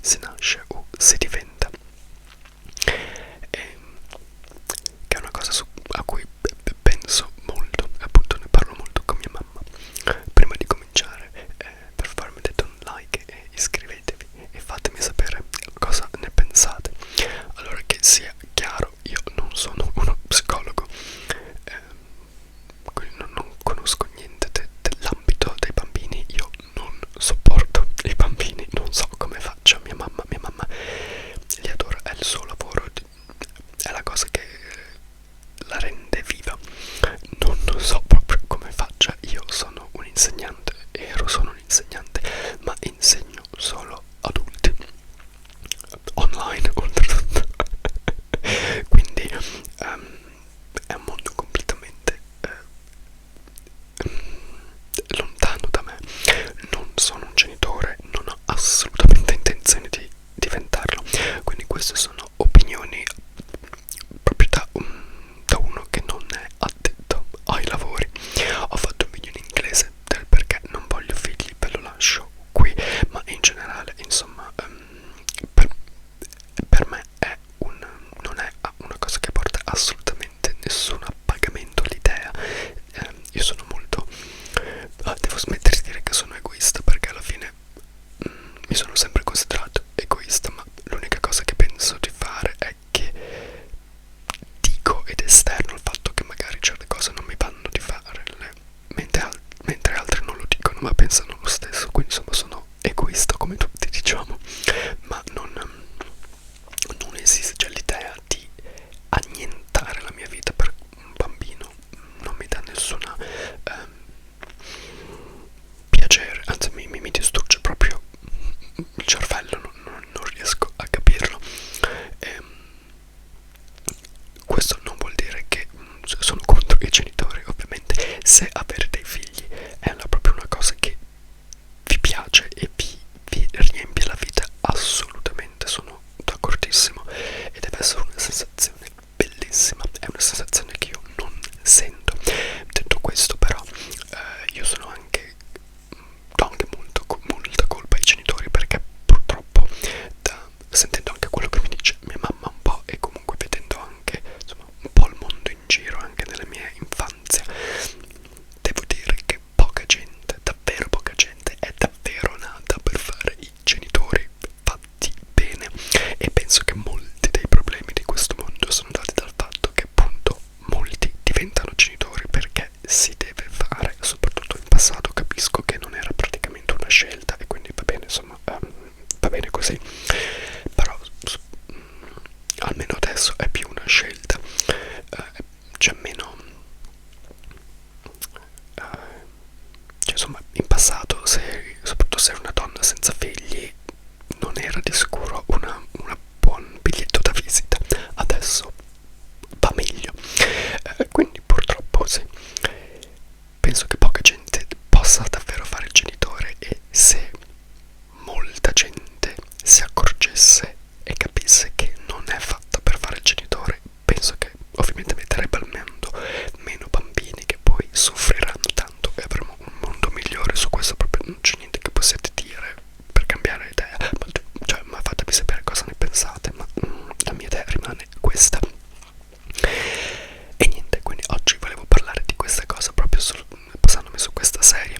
si nasce o si diventa. E, che è una cosa a cui penso molto, appunto ne parlo molto con mia mamma. Prima di cominciare, per favore mettete un like e iscrivetevi e fatemi sapere cosa ne pensate. Allora, che sia chiaro, io non sono uno psicologo, quindi non conosco niente dell'ambito dei bambini, io non sopporto i bambini, non so come faccia mia mamma li adora, è il suo lavoro, è la cosa che la rende viva. Non so proprio come faccia. Io sono un insegnante, sono un insegnante, ma insegno solo adulti online oltretutto. Quindi è un mondo completamente lontano da me. Non sono un genitore, non ho assolutamente intenzione di diventarlo, quindi queste sono opinioni proprio da uno che non è addetto ai lavori. Ho fatto un video in inglese del perché non voglio figli, ve lo lascio qui, ma in generale, insomma, per me non è una cosa che porta assolutamente nessun appagamento all'idea. Io sono molto, devo smettere di dire che sono egoista, perché alla fine mi sono sempre considerato egoista, ma l'unica cosa che penso di fare è che dico ed esterno il fatto che magari certe cose non mi vanno di fare, mentre altri non lo dicono ma pensano lo stesso, quindi insomma sono egoista come tutti, diciamo. Ma non esiste, cioè l'idea di annientare la mia vita per un bambino non mi dà nessuna piacere, anzi mi distrugge proprio il cervello, non riesco a capirlo. Questo non vuol dire che sono contro i genitori, ovviamente. Se avere dei figli è proprio una cosa che vi piace e vi riempie la vita, assolutamente sono d'accordissimo, e deve essere una sensazione bellissima, è una sensazione che io non sento. Detto questo, però, io sono anche do anche molta colpa ai genitori, perché purtroppo, sentendo anche quello che mi dice mia mamma un po', e comunque vedendo anche insomma un po' il mondo in giro anche nella mia infanzia, devo dire che poca gente, davvero poca gente, è davvero nata per fare i genitori fatti bene. E penso che molti dei problemi di questo mondo sono dati dal fatto che appunto molti diventano genitori perché si deve fare. Soprattutto in passato capisco che non era praticamente una scelta, e quindi va bene, insomma, va bene così, però almeno adesso è più una scelta, c'è meno, cioè insomma in passato, soprattutto se eri una donna senza figli, non era di sicuro una buon biglietto da visita. Adesso va meglio, quindi purtroppo sì, penso che poca gente possa davvero fare il genitore, e se molta gente si accorgesse e capisse che non è fatta per fare il genitore, penso che ovviamente metterebbe al mondo meno bambini che poi soffriranno tanto, e avremo un mondo migliore. Su questo proprio non c'è niente che possiate dire per cambiare idea, ma fatemi sapere cosa ne pensate, ma la mia idea rimane questa. E niente, quindi oggi volevo parlare di questa cosa proprio basandomi su questa serie.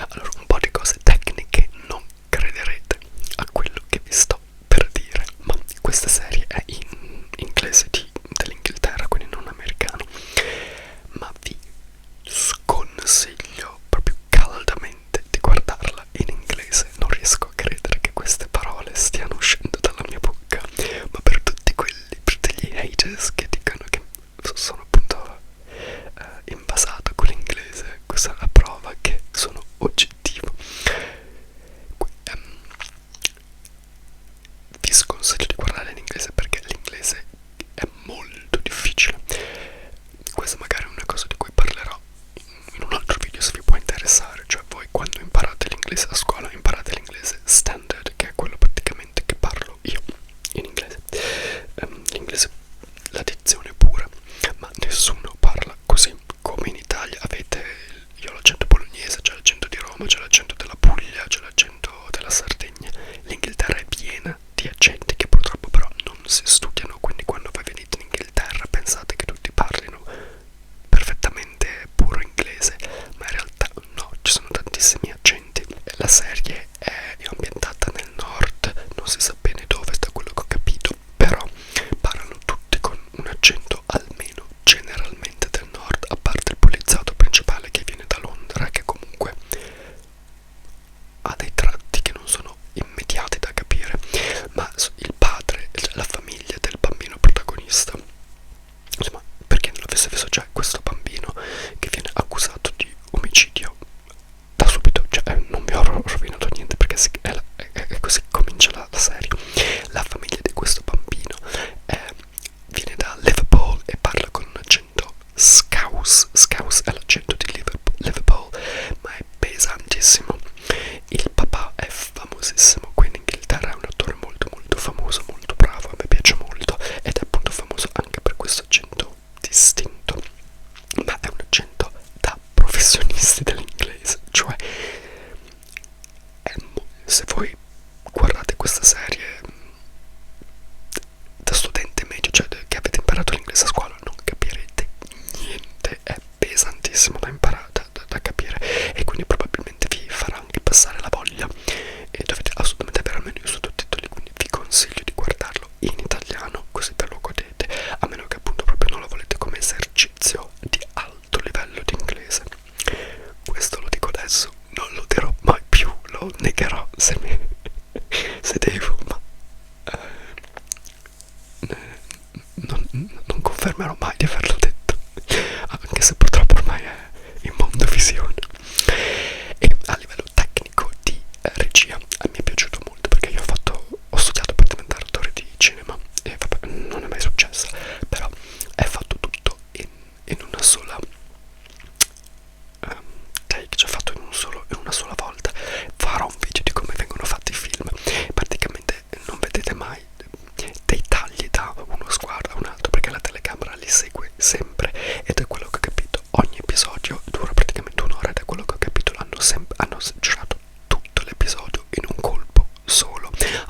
Allora, un po' di cose tecniche, non crederete a quello che vi sto per dire, ma questa serie è in inglese dell'Inghilterra, quindi non americano, ma vi sconsiglio proprio caldamente di guardarla in inglese. Non riesco a credere che queste parole stiano uscendo dalla mia bocca, ma per tutti quelli, per degli haters che dicono che sono appunto invasato con l'inglese, questa è la prova che sono oggettivo. Vi sconsiglio di guardare in inglese perché l'inglese è molto difficile. Questa magari è una cosa di cui parlerò in un altro video, se vi può interessare. Cioè, voi quando imparate l'inglese a scuola imparate l'inglese standard, che è quello praticamente che parlo io in inglese, l'inglese, la dizione pura, ma nessuno parla così come in Italia. Io ho l'accento bolognese, c'è l'accento di Roma, c'è l'accento della Puglia, c'è l'accento della Sardegna. L'Inghilterra è piena di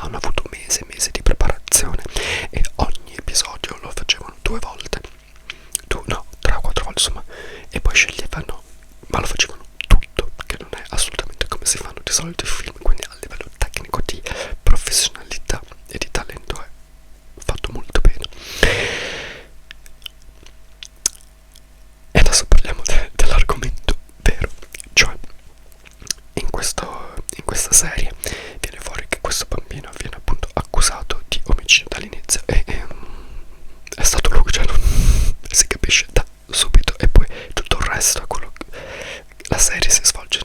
hanno avuto mesi e mesi di preparazione e ogni episodio lo facevano 2 volte, no, 3 o 4 volte insomma, e poi sceglievano, ma lo facevano tutto, che non è assolutamente come si fanno di solito i film, quindi a livello tecnico di professionalità e di talento è fatto molto bene. E adesso parliamo dell'argomento vero, cioè in questa serie viene fuori che questo bambino viene appunto accusato di omicidio dall'inizio e è stato lui, cioè non si capisce da subito, e poi tutto il resto è quello che la serie si svolge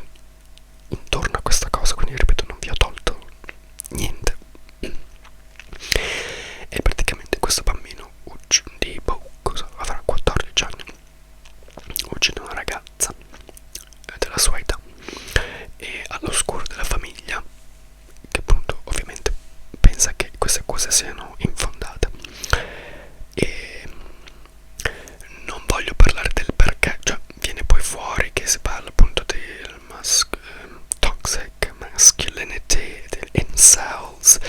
intorno a questa cosa, quindi ripeto, non vi ho tolto niente. E praticamente questo bambino di cosa avrà 14 anni, uccide una ragazza della sua età e all'oscuro della famiglia, che appunto ovviamente pensa che queste accuse siano infondate. E non voglio parlare del perché, cioè viene poi fuori che si parla appunto del toxic masculinity, del incels,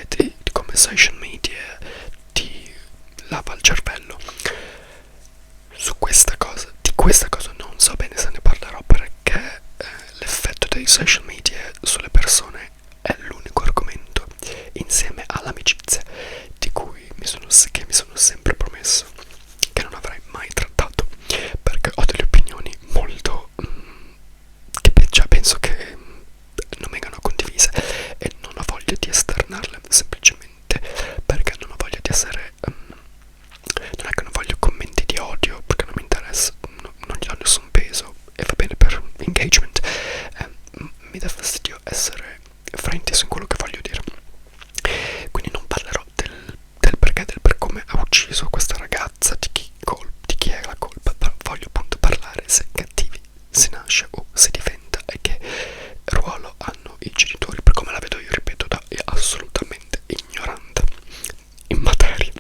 di come social media ti lava il cervello. Su questa cosa, di questa cosa non so bene se ne parlerò, perché l'effetto dei social media sulle persone è l'unico argomento, insieme all'amicizia, di cui mi sono sempre promesso che non avrei mai trattato, perché ho delle opinioni molto cioè penso che non vengano condivise e non ho voglia di esternarle, semplicemente perché non ho voglia di essere non è che non voglio commenti di odio, perché non mi interessa, non gli do nessun peso e va bene per engagement. Mi dà fastidio essere frainteso in quello che voglio dire, quindi non parlerò del perché, del per come ha ucciso questa ragazza, di chi è la colpa, però voglio appunto parlare se cattivi si nasce o si diventa e che ruolo hanno i genitori, per come la vedo io, ripeto, da assolutamente ignorante in materia,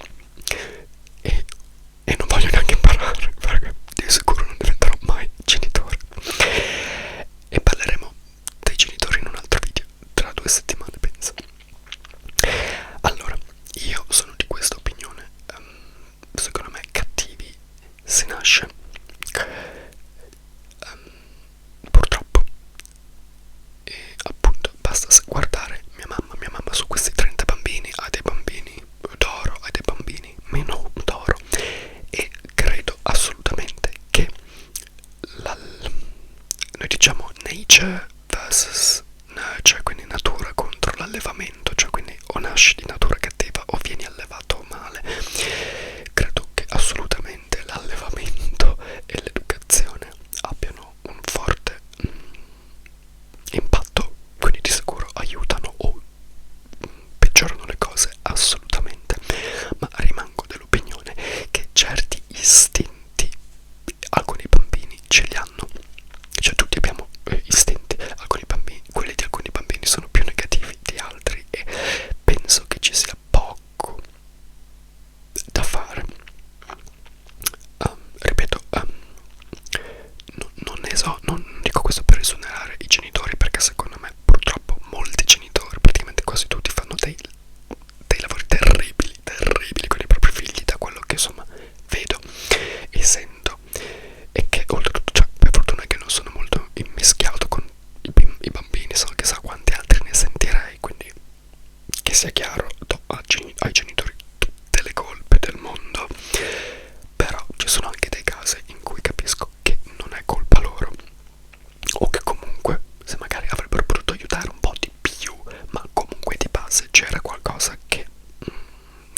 e non voglio neanche imparare, perché di sicuro non diventerò mai genitore. E parleremo dei genitori in un altro video tra 2 settimane, penso. Allora, io sono di questa opinione, secondo me cattivi si nasce, purtroppo, e appunto basta guardare mia mamma su questi 30 bambini ha dei bambini d'oro, ha dei bambini meno d'oro, e credo assolutamente che noi diciamo nature versus nurture, quindi natura contro l'allevamento, cioè quindi o nasci di natura cattiva o vieni allevato male. Credo che assolutamente l'allevamento e l'educazione abbiano un forte impatto, quindi di sicuro aiutano o peggiorano le cose, assolutamente, ma rimango dell'opinione che certi istinti alcuni bambini ce li hanno, cioè tutti abbiamo istinti, alcuni bambini, quelli di alcuni bambini sono più negativi di altri e penso che ci sia poco da fare. Ripeto, non dico questo per esonerare i genitori, perché secondo me purtroppo molti genitori, praticamente quasi tutti, fanno dei lavori terribili con i propri figli, da quello che insomma vedo e sento, e che oltretutto, cioè, per fortuna che non sono molto immischiato con i bambini, so che sa quanti altri ne sentirei, quindi che sia chiaro, do ai genitori tutte le colpe del mondo, però ci sono anche dei casi in cui capisco che non è colpa loro, o che comunque se magari avrebbero potuto aiutare un po' di più, ma comunque di base c'era qualcosa che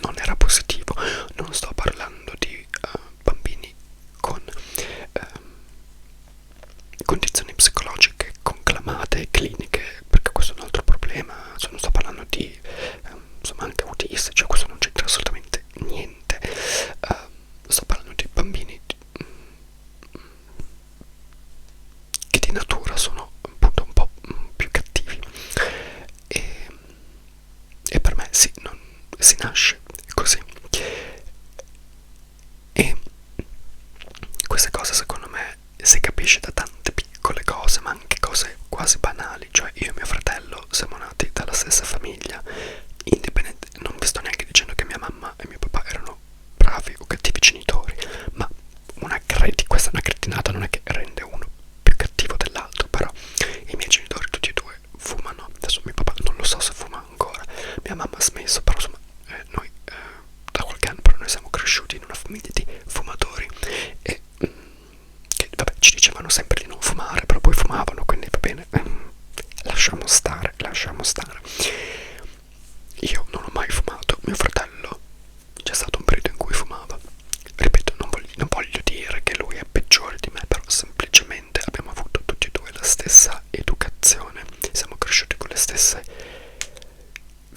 non era positivo. Non sto parlando di bambini con condizioni psicologiche conclamate e cliniche, perché questo è un altro problema, cioè, non sto parlando di insomma anche autisti, cioè questo non c'entra assolutamente niente. Sto parlando di bambini che di natura sono appunto un po' più cattivi, e per me sì, non si nasce così, e queste cose secondo me si capisce da tante piccole cose, ma anche cose quasi banali, cioè io e mio fratello siamo nati dalla stessa famiglia, mamma ha smesso, però insomma da qualche anno però noi siamo cresciuti in una famiglia di fumatori e che vabbè ci dicevano sempre di non fumare, però poi fumavano, quindi va bene, lasciamo stare, lasciamo stare. Io non ho mai fumato, mio fratello c'è stato un periodo in cui fumava. Ripeto, non voglio dire che lui è peggiore di me, però semplicemente abbiamo avuto tutti e due la stessa educazione, siamo cresciuti con le stesse,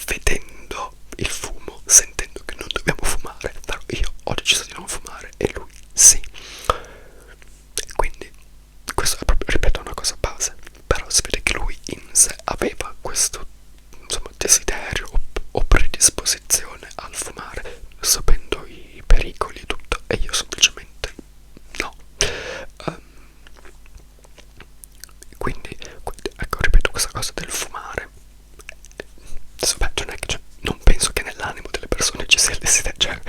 vedendo il fumo, sentendo che non dobbiamo fumare, però io ho deciso di non fumare e lui sì. E quindi questo è proprio, ripeto, una cosa base, però si vede che lui in sé aveva questo, insomma, desiderio o predisposizione al fumare, sapendo i pericoli e tutto, e io semplicemente no. Quindi ecco, ripeto, questa cosa del fumare, beh, non è che, cioè, non penso che nell'animo delle persone ci sia il desiderio, cioè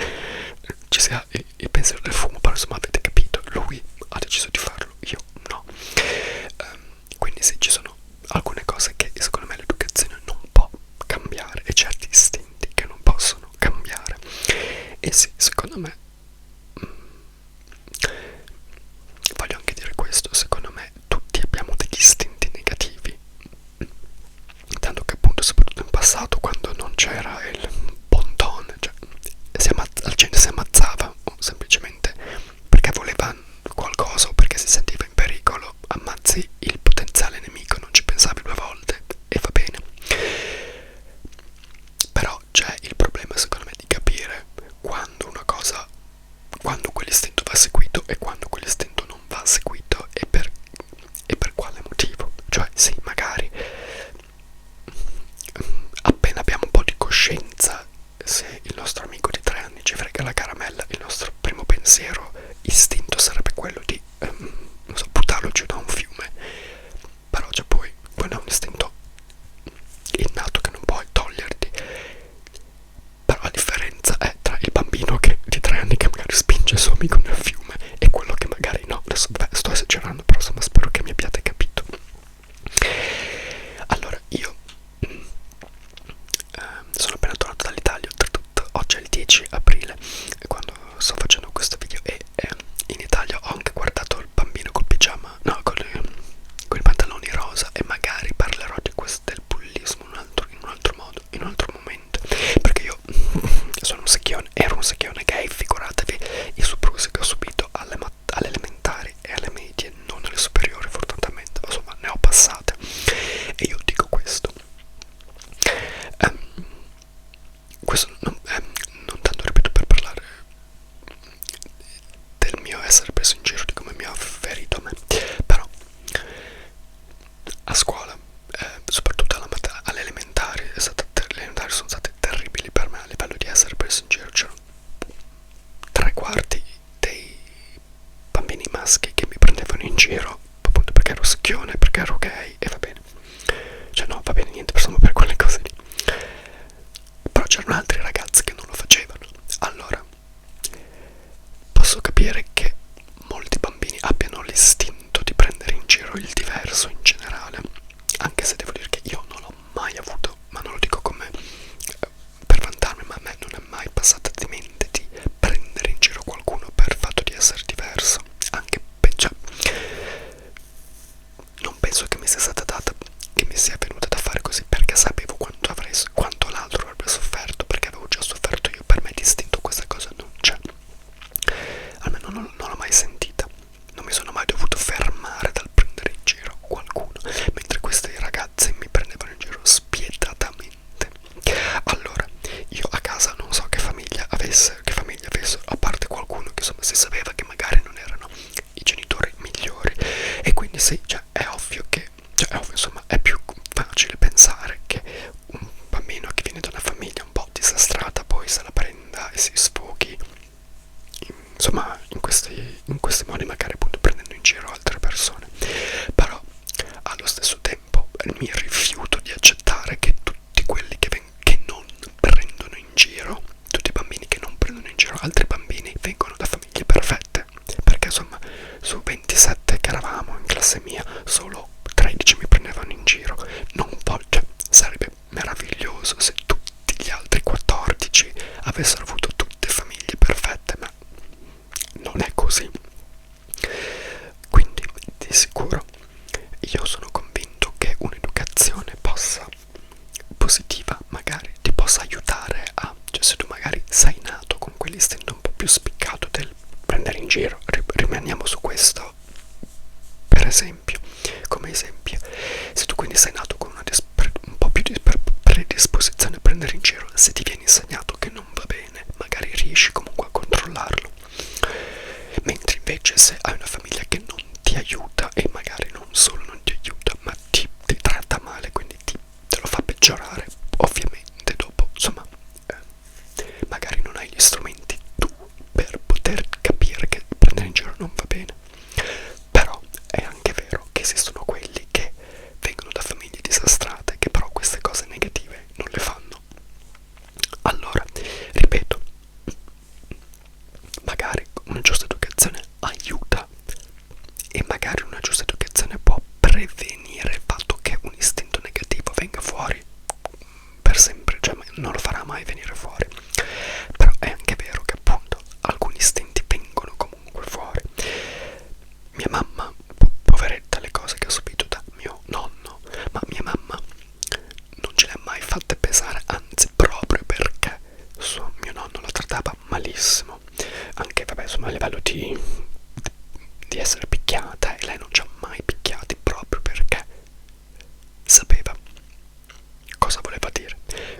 ci sia il pensiero del fumo, però insomma avete capito, lui ha deciso di farlo, io no. Quindi sì, ci sono alcune cose che secondo me l'educazione non può cambiare e certi istinti che non possono cambiare. E sì, secondo me voglio anche dire questo, secondo me tutti abbiamo degli istinti negativi, tanto che appunto soprattutto in passato, quando non c'era il bon ton, cioè la gente si ammazzava o semplicemente perché voleva qualcosa o perché si sentiva in pericolo, ammazzi il potenziale nemico, non ci pensavi due volte e va bene. Però c'è il problema secondo me di capire quando una cosa, quando quell'istinto va seguito e quando quell'istinto non va seguito e per quale motivo. Cioè sì, magari appena abbiamo un po' di coscienza, se il nostro amico di 3 anni ci frega la caramella, il nostro primo pensiero, istinto sarebbe quello di non so, buttarlo giù da un fiume. Però c'è poi, quello è un istinto innato che non puoi toglierti. Però la differenza è tra il bambino di 3 anni che magari spinge il suo amico nel fiume e quello che magari no. Adesso beh, sto esagerando, però insomma spero che mi abbiate capito. Allora, io sono appena tornato dall'Italia, oltretutto oggi è il 10 aprile quando sto facendo questo video e in Italia ho anche guardato il bambino col pigiama, no, con i pantaloni rosa, e magari parlerò di questo, del bullismo in un altro modo, in un altro momento, perché io sono un secchione, ero un secchione gay, figuratevi i soprusi che ho subito alle elementari e alle medie, non alle superiori fortunatamente, ma insomma ne ho passate. E io dico questo non tanto, ripeto, per parlare del mio essere preso in giro, di come mi ha ferito a me, però a scuola, soprattutto alle elementari, le elementari sono state terribili per me a livello di essere preso in giro. C'erano 3/4 dei bambini maschi che mi prendevano in giro appunto perché ero secchione, perché ero gay, e va bene, cioè no, va bene, niente, insomma, per quelle cose lì. Però c'erano altri ragazzi che non lo facevano. Allora posso capire che molti bambini abbiano l'istinto di prendere in giro il diverso in generale, anche se devo dire che io non l'ho mai avuto, ma non lo dico come per vantarmi, ma a me non è mai passata di mente di prendere in giro qualcuno per il fatto di essere diverso, anche cioè, non penso che mi sia stata data, che mi sia venuta da fare così, perché sapevo quanto l'altro avrebbe sofferto, perché avevo avessero avuto tutte famiglie perfette, ma non è così. Quindi di sicuro io sono convinto che un'educazione positiva magari ti possa aiutare a, cioè se tu magari sei nato con quell'istinto un po' più spiccato del prendere in giro, rimaniamo su questo per esempio, come esempio, se tu quindi sei nato con un po' più di predisposizione a prendere in giro, se ti viene insegnato che non va bene, magari riesci comunque a controllarlo. Mentre invece se hai una famiglia che non ti aiuta, e magari non solo non ti aiuta, ma ti tratta male, quindi te lo fa peggiorare, ovviamente dopo, insomma, magari non hai gli strumenti tu per poter capire che prendere in giro non va bene. Però è anche vero che esistono quelli che vengono da famiglie disastrate, che però queste cose negative non le fanno. Allora, ripeto, magari una giusta educazione aiuta, e magari una giusta educazione può prevenire il fatto che un istinto negativo venga fuori per sempre, cioè non lo farà mai venire fuori. Però è anche vero che appunto alcuni istinti vengono comunque fuori. Mia mamma, poveretta, le cose che ha subito da mio nonno, ma mia mamma non ce le ha mai fatte pesare, anzi proprio perché mio nonno la trattava malissimo, anche vabbè insomma a livello di essere picchiata, e lei non ci ha mai picchiati proprio perché sapeva cosa voleva dire.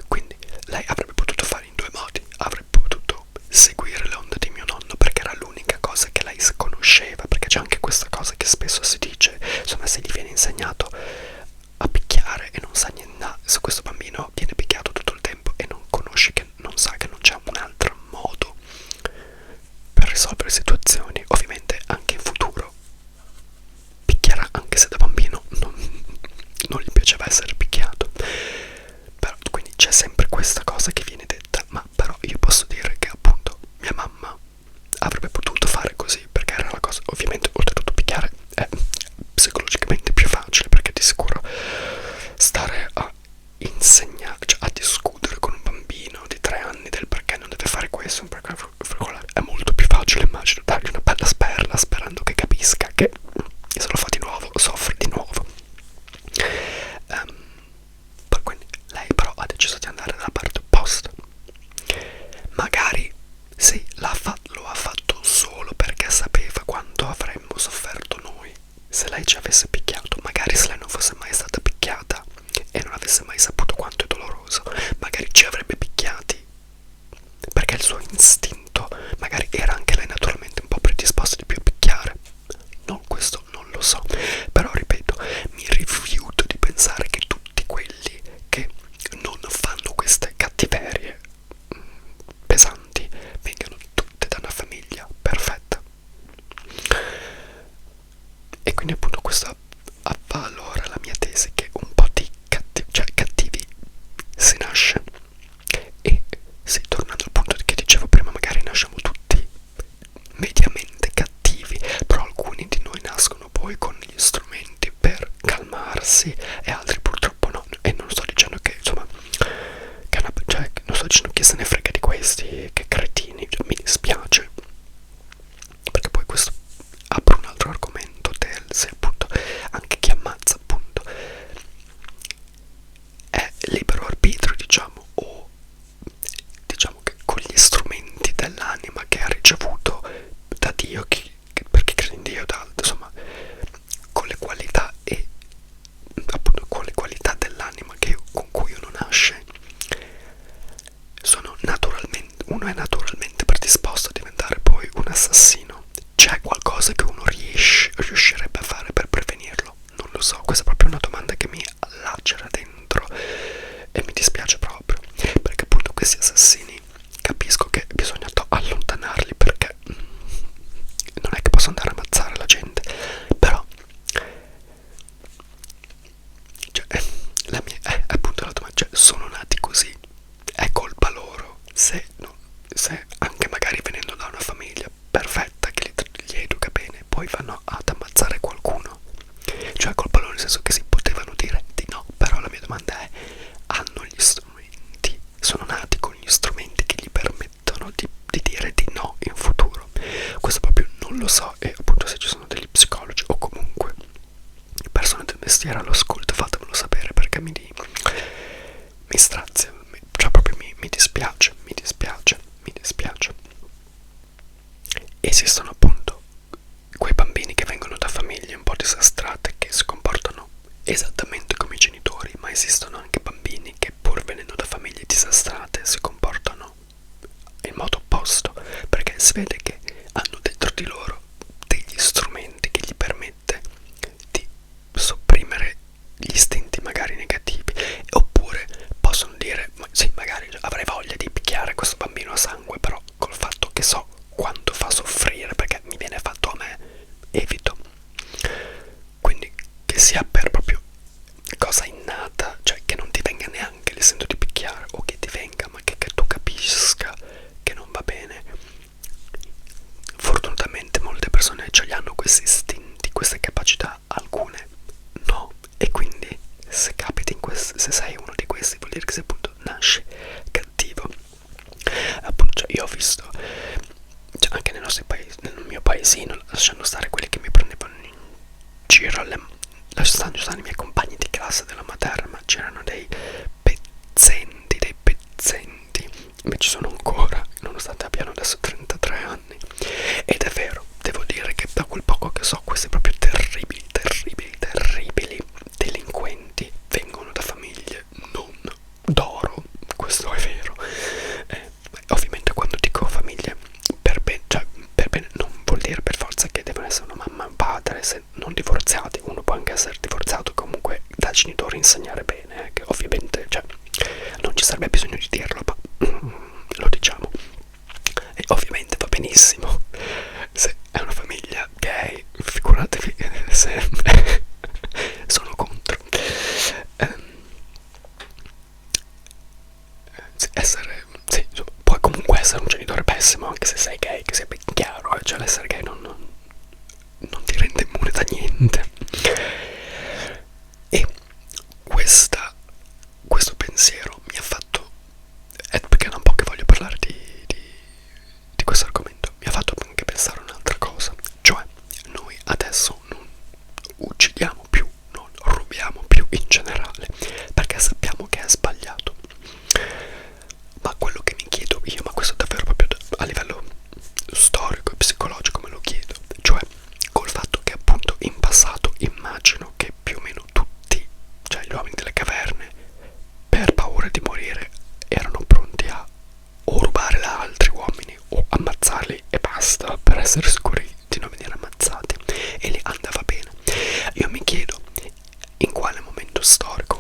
Quindi lei avrebbe potuto fare in due modi: avrebbe potuto seguire le onde di mio nonno perché era l'unica cosa che lei conosceva, perché c'è anche questa cosa che spesso si dice, insomma, se gli viene insegnato a picchiare e non sa niente, se questo bambino viene picchiato tutto il tempo e non conosce, che non sa che non c'è un altro modo per risolvere situazioni, ovviamente anche in futuro picchierà, anche se da bambino non gli piaceva essere picchiato. Però quindi c'è sempre questa cosa che viene detta, ma però io posso dire che appunto mia mamma avrebbe potuto fare così perché era la cosa, ovviamente oltretutto picchiare è psicologicamente più facile, perché di sicuro stare a insegnare, cioè a discutere con un bambino di 3 anni del perché non deve fare questo, perché è molto più facile, immagino, dargli una bella sperla sperando che capisca che se lo fa di nuovo soffre di nuovo. Quindi lei però ha deciso di andare dalla parte opposta. Magari sì, lo ha fatto solo perché sapeva quanto avremmo sofferto noi se lei ci avesse picchiato. Magari se lei non fosse mai stata picchiata e non avesse mai saputo quanto è doloroso, magari ci avrebbe picchiati perché il suo istinto magari era anche lei naturalmente un po' predisposta di più a picchiare. No, questo non lo so, però ripeto, mi rifiuto di pensare che tutti quelli che non fanno queste cattiverie pesanti vengano tutte da una famiglia perfetta. E quindi appunto questo avvalora la mia tesi che un po' di cattivi si nasce. E sì, tornando al punto che dicevo prima, magari nasciamo tutti mediamente cattivi, però alcuni di noi nascono poi con gli strumenti per calmarsi e altri purtroppo no. E non sto dicendo che insomma non sto dicendo che se ne frega di questi, che cretini, cioè, mi dispiace, perché poi questo apre un altro argomento del se appunto anche chi ammazza appunto è libero arbitrio, diciamo, o diciamo che con gli strumenti dell'anima che ha ricevuto da Dio, perché crede in Dio, insomma, con le qualità e appunto con le qualità dell'anima con cui uno nasce, uno è naturalmente predisposto a diventare poi un assassino. C'è qualcosa che uno riuscirebbe a fare per prevenirlo? Non lo so, questa è proprio una domanda che mi lacera dentro e mi dispiace proprio, perché appunto questi assassini capisco che bisogna allontanarli, perché non è che posso andare a ammazzare la gente, però cioè, appunto la domanda, cioè, sono nati così, è colpa loro se dispiace, mi dispiace, mi dispiace. Esistono appunto quei bambini che vengono da famiglie un po' disastrate, che si comportano esattamente come i genitori, ma esistono anche bambini che pur venendo da famiglie disastrate si comportano in modo opposto, perché si vede che hanno dentro di loro degli strumenti che gli permette di sopprimere gli istinti magari negativi, oppure possono dire sì, magari avrei voglia di picchiare questo bambino a sangue, però col fatto che so quanto fa soffrire perché mi viene fatto a me, evito. Quindi che sia per proprio cosa innata, cioè che non ti venga neanche l'istinto di picchiare, o che ti venga ma che tu capisca che non va bene. Fortunatamente molte persone ce li hanno questi istinti, queste capacità, alcune no, e quindi se capiti in questo, se sei uno di questi, vuol dire che se appunto nasci cattivo. Appunto, cioè, io ho visto, cioè, anche nei nostri paesi, nel mio paesino, lasciando stare quelli che mi prendevano in giro, lasciando stare i miei compagni di classe della materna, ma c'erano dei pezzenti, ma ci sono ancora, nonostante abbiano adesso 33 anni. Ed è vero, devo dire che da quel poco che so, questi proprio terribili delinquenti vengono da famiglie non d'oro, questo è vero. Ovviamente quando dico famiglie per bene, cioè per bene non vuol dire per forza che devono essere una mamma e un padre, se non divorziati. Uno può anche essere divorziato comunque da genitori, insegnare bene, che ovviamente, cioè, non ci sarebbe bisogno di dirlo, ma lo diciamo. E ovviamente va benissimo se è una famiglia gay, figuratevi se sono contro. Essere, sì, insomma, puoi comunque essere un genitore pessimo anche se sei gay, che sia ben chiaro, cioè l'essere gay non ti rende immune da niente. E questo pensiero mi ha fatto, perché da un po' che voglio parlare di questo argomento, mi ha fatto anche pensare a un'altra cosa, cioè noi adesso non uccidiamo più, non rubiamo più in generale, perché sappiamo che è sbagliato. Ma quello che mi chiedo io, ma questo davvero proprio a livello storico e psicologico me lo chiedo, cioè col fatto che appunto in passato immagino che più o meno tutti, cioè gli uomini delle caverne, per paura di morire erano pronti a o rubare da altri uomini o ammazzarli e basta, per essere sicuri di non venire ammazzati, e lì andava bene. Io mi chiedo in quale momento storico,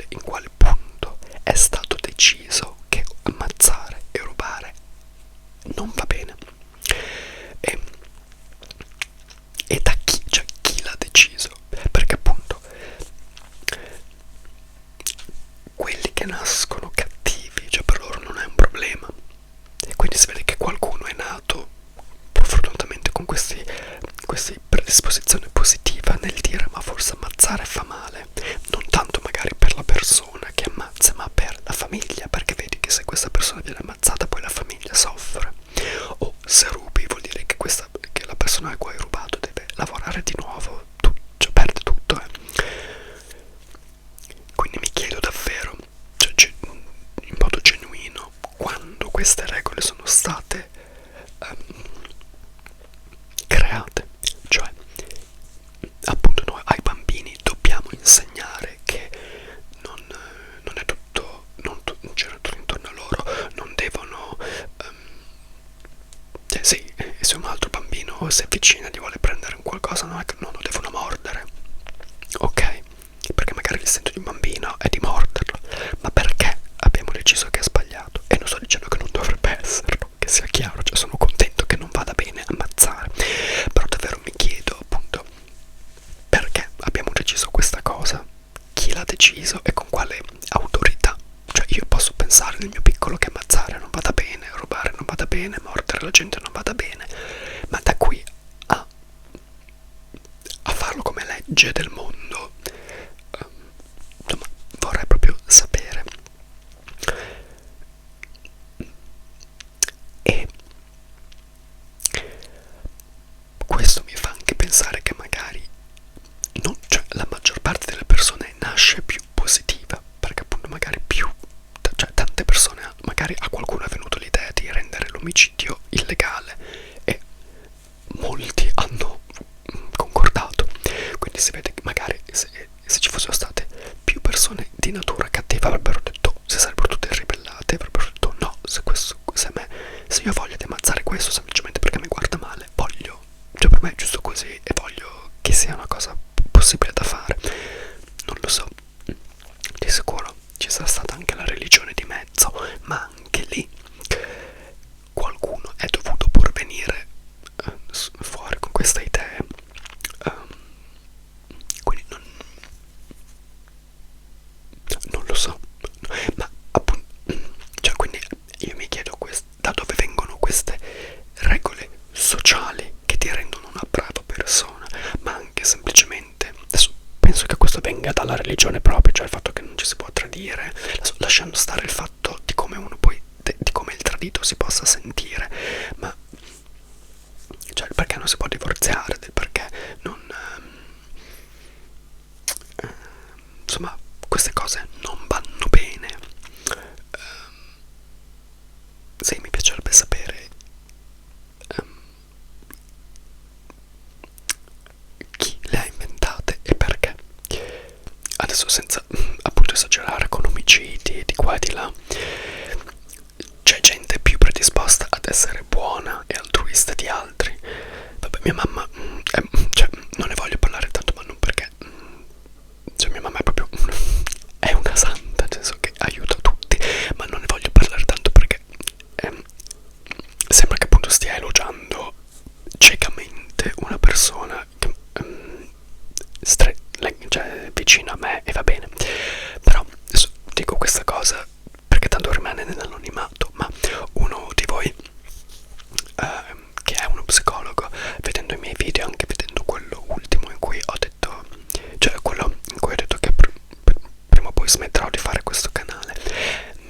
in quale punto è stato deciso che ammazzare e rubare non va bene, e da chi, cioè chi l'ha deciso, perché appunto quelli che nascono cattivi, cioè per loro non è un problema, e quindi si vede che qualcuno è nato fortunatamente con queste predisposizioni positive nel dire ma forse ammazzare fa male, non tanto magari per la persona che ammazza, ma per la famiglia, perché vedi che se questa persona viene ammazzata poi la famiglia soffre. O se rubi vuol dire che la persona a cui hai rubato deve lavorare di nuovo, cioè perde tutto, Quindi mi chiedo davvero, cioè, in modo genuino, quando queste regole sono state create. Cioè appunto noi ai bambini dobbiamo insegnare che non è tutto, non c'era tutto intorno a loro, non devono cioè sì, se un altro bambino si avvicina e gli vuole prendere un qualcosa, non lo devono mordere, ok? Perché magari l'istinto di un bambino è di morderlo, ma perché abbiamo deciso che è sbagliato? E non sto dicendo che non dovrebbe esserlo, che sia chiaro, cioè sono contento che non vada bene ammazzare, però davvero mi chiedo appunto perché abbiamo deciso questa cosa, chi l'ha deciso e con quale autorità. Cioè io posso pensare nel mio piccolo che ammazzare non vada bene, rubare non vada bene, mordere la gente non vada bene, ma da qui a farlo come legge del mondo, insomma, vorrei proprio sapere. E omicidio illegale e molti hanno concordato. Quindi si vede che magari se ci fossero state più persone di natura cattiva avrebbero detto, si sarebbero tutte ribellate, avrebbero detto no, se io ho voglia di ammazzare questo semplicemente perché mi guarda male, voglio, cioè per me è giusto così e voglio che sia una cosa possibile da fare. Non lo so, di sicuro ci sarà stata anche la religione di mezzo, ma anche lì qualcuno è dovuto pur venire fuori con queste idee. Quindi non lo so, ma appunto, cioè, quindi io mi chiedo da dove vengono queste regole sociali che ti rendono una brava persona, ma anche semplicemente, adesso penso che questo venga dalla religione proprio, cioè il fatto che non ci si può tradire, lasciando stare il fatto di come uno poi, di come il tradito si possa sentire, ma cioè il perché non si può divorziare, del perché non insomma queste cose non vanno bene. Sì, mi piacerebbe sapere chi le ha inventate e perché. Adesso senza appunto esagerare con omicidi di qua e di là, c'è gente più predisposta ad essere buona e altruista di altri. Vabbè, mia mamma cioè non ne voglio parlare tanto, ma non perché cioè mia mamma è proprio è una santa, nel senso che aiuta tutti, ma non ne voglio parlare tanto perché sembra che appunto stia elogiando ciecamente una persona che cioè vicino a me, e va bene, però adesso dico questa cosa perché tanto rimane nell'anonimato, ma uno di voi che è uno psicologo, vedendo i miei video, anche vedendo quello ultimo in cui ho detto, cioè quello in cui ho detto che prima o poi smetterò di fare questo canale,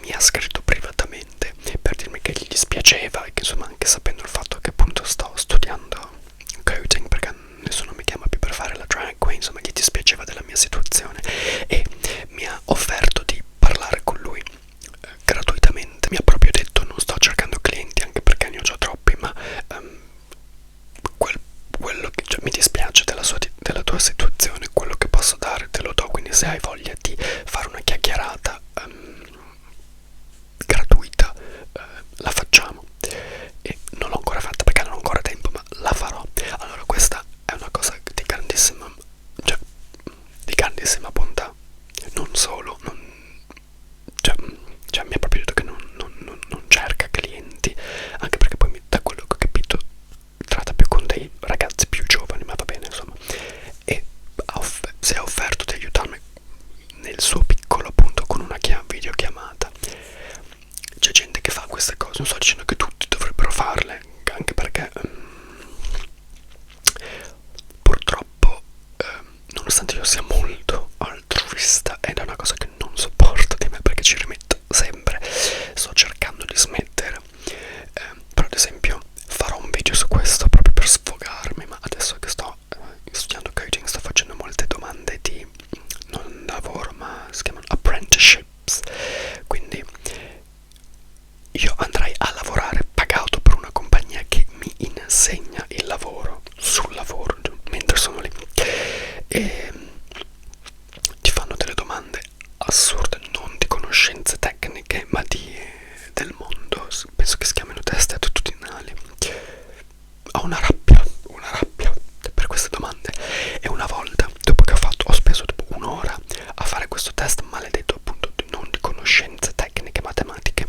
mi ha scritto privatamente per dirmi che gli dispiaceva e che insomma, anche sapendo il fatto che appunto sto studiando coding perché nessuno mi chiama più per fare la drag queen, insomma gli dispiaceva della mia situazione e mi ha offerto di parlare con lui gratuitamente. Mi ha proprio detto: non sto cercando clienti anche perché ne ho già troppi, ma quello che, cioè, mi dispiace della tua situazione, quello che posso dare te lo do, quindi se hai voglia di fare una chiacchierata gratuita la facciamo. E non l'ho ancora fatta perché non ho ancora tempo, ma la farò. Allora questa è una cosa di grandissima, cioè di grandissima bontà. Non solo cioè mi ha proprio detto che non cerca clienti, anche perché poi da quello che ho capito tratta più con dei ragazzi più giovani, ma va bene insomma, e si è offerto di aiutarmi nel suo piccolo appunto con una videochiamata. C'è gente che fa queste cose, non sto dicendo che tutti dovrebbero farle, anche perché purtroppo nonostante io sia molto altruista ed è una cosa che non sopporto di me perché ci rimetto sempre, sto cercando di smettere, però ad esempio farò un video su questo proprio per sfogarmi, ma adesso che sto studiando coding sto facendo molte domande di non lavoro ma si chiamano apprenticeships, quindi io andrei a lavorare pagato per una compagnia che mi insegna il lavoro sul lavoro mentre sono lì e ti fanno delle domande assurde, non di conoscenze tecniche ma del mondo, penso che si chiamino test attitudinali. Ho una rabbia per queste domande, e una volta dopo che ho speso tipo un'ora a fare questo test maledetto appunto non di conoscenze tecniche matematiche.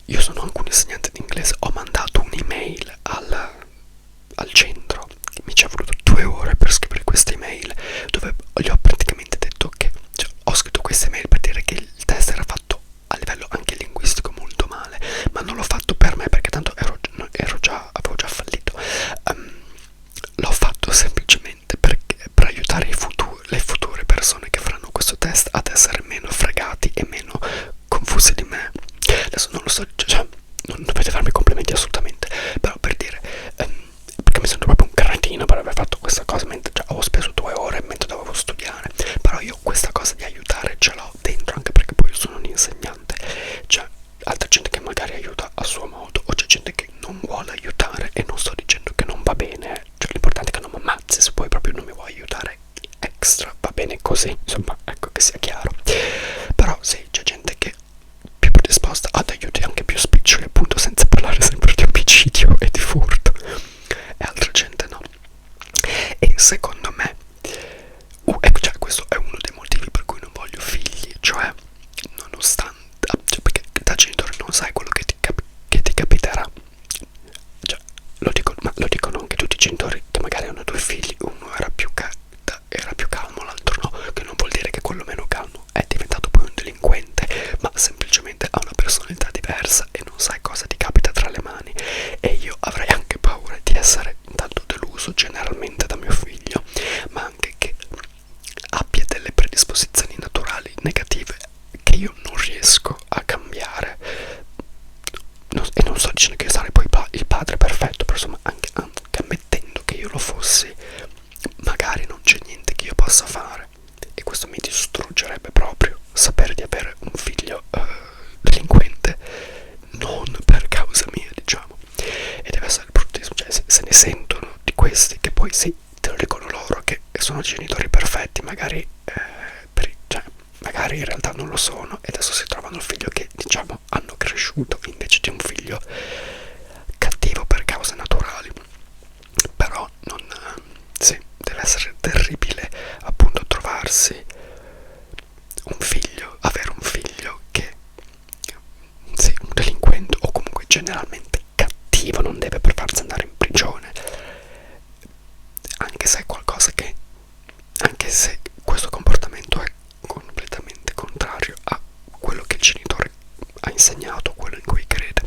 Io sono anche un insegnante di inglese, ho mandato un'email al centro, mi ci è voluto 2 ore per scrivere questa email dove gli ho praticamente detto che, cioè, ho scritto questa email per dire che il test era fatto a livello anche linguistico molto male, ma non l'ho fatto per me perché tanto avevo già fallito. L'ho fatto semplicemente perché per aiutare le future persone che faranno questo test ad essere meno fregati e meno confusi di me. Adesso non lo so, cioè non dovete farmi complimenti assolutamente, però per dire perché mi sento proprio un cretino per aver fatto questa cosa mentre già ho speso 2 ore mentre dovevo studiare, però io questa cosa di aiutare ce l'ho dentro, anche perché poi io sono un insegnante, cioè altra gente che magari e non sto dicendo che non va bene, cioè l'importante è che non mi ammazzi, se poi proprio non mi vuoi aiutare extra va bene così, insomma, ecco, che sia chiaro. Però sì, c'è gente che è più predisposta ad aiuti anche più spiccioli, appunto, senza parlare sempre di omicidio e di furto, e altra gente no. E secondo me ecco, cioè, questo è uno dei motivi per cui non voglio figli, cioè nonostante, cioè, perché da genitore non sai quello che ti capiterà, cioè lo dico, ma lo dicono anche tutti i genitori che magari hanno due figli, uno era più calmo, l'altro no, che non vuol dire che quello meno calmo è diventato poi un delinquente, ma semplicemente ha una personalità diversa e non sai cosa ti capita tra le mani. E io avrei anche paura di essere tanto deluso generalmente da mio figlio, ma anche che abbia delle predisposizioni naturali negative che io non riesco a cambiare. E non sto dicendo che io sarei poi il padre perfetto, però insomma anche ammettendo che io lo fossi, magari non c'è niente che io possa fare, e questo mi distruggerebbe proprio, sapere di avere un figlio delinquente, non per causa mia, diciamo. E deve essere bruttissimo, cioè se ne sentono di questi che poi sì, te lo dicono loro che sono genitori perfetti, magari cioè, magari in realtà non lo sono, e adesso si trovano il figlio che, diciamo, hanno cresciuto invece di un figlio cattivo per cause naturali. Però non, sì, deve essere terribile appunto trovarsi un figlio, avere un figlio che, sì, un delinquente o comunque generalmente cattivo, non deve per farsi andare in prigione, anche se è qualcosa che, anche se questo comportamento è completamente contrario a quello che il genitore ha insegnato, quello in cui crede.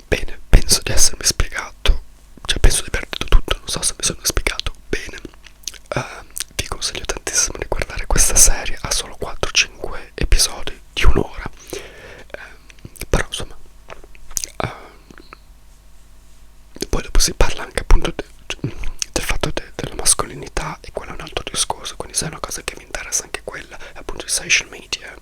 Bene, penso di essermi spiegato, cioè penso di aver detto tutto, non so se mi sono spiegato bene. Vi consiglio tantissimo di guardare questa serie, ha solo 4-5 episodi di un'ora, però insomma poi dopo si parla anche appunto del fatto della mascolinità, e quello è un altro discorso, quindi se è una cosa che vi interessa anche quella, appunto i social media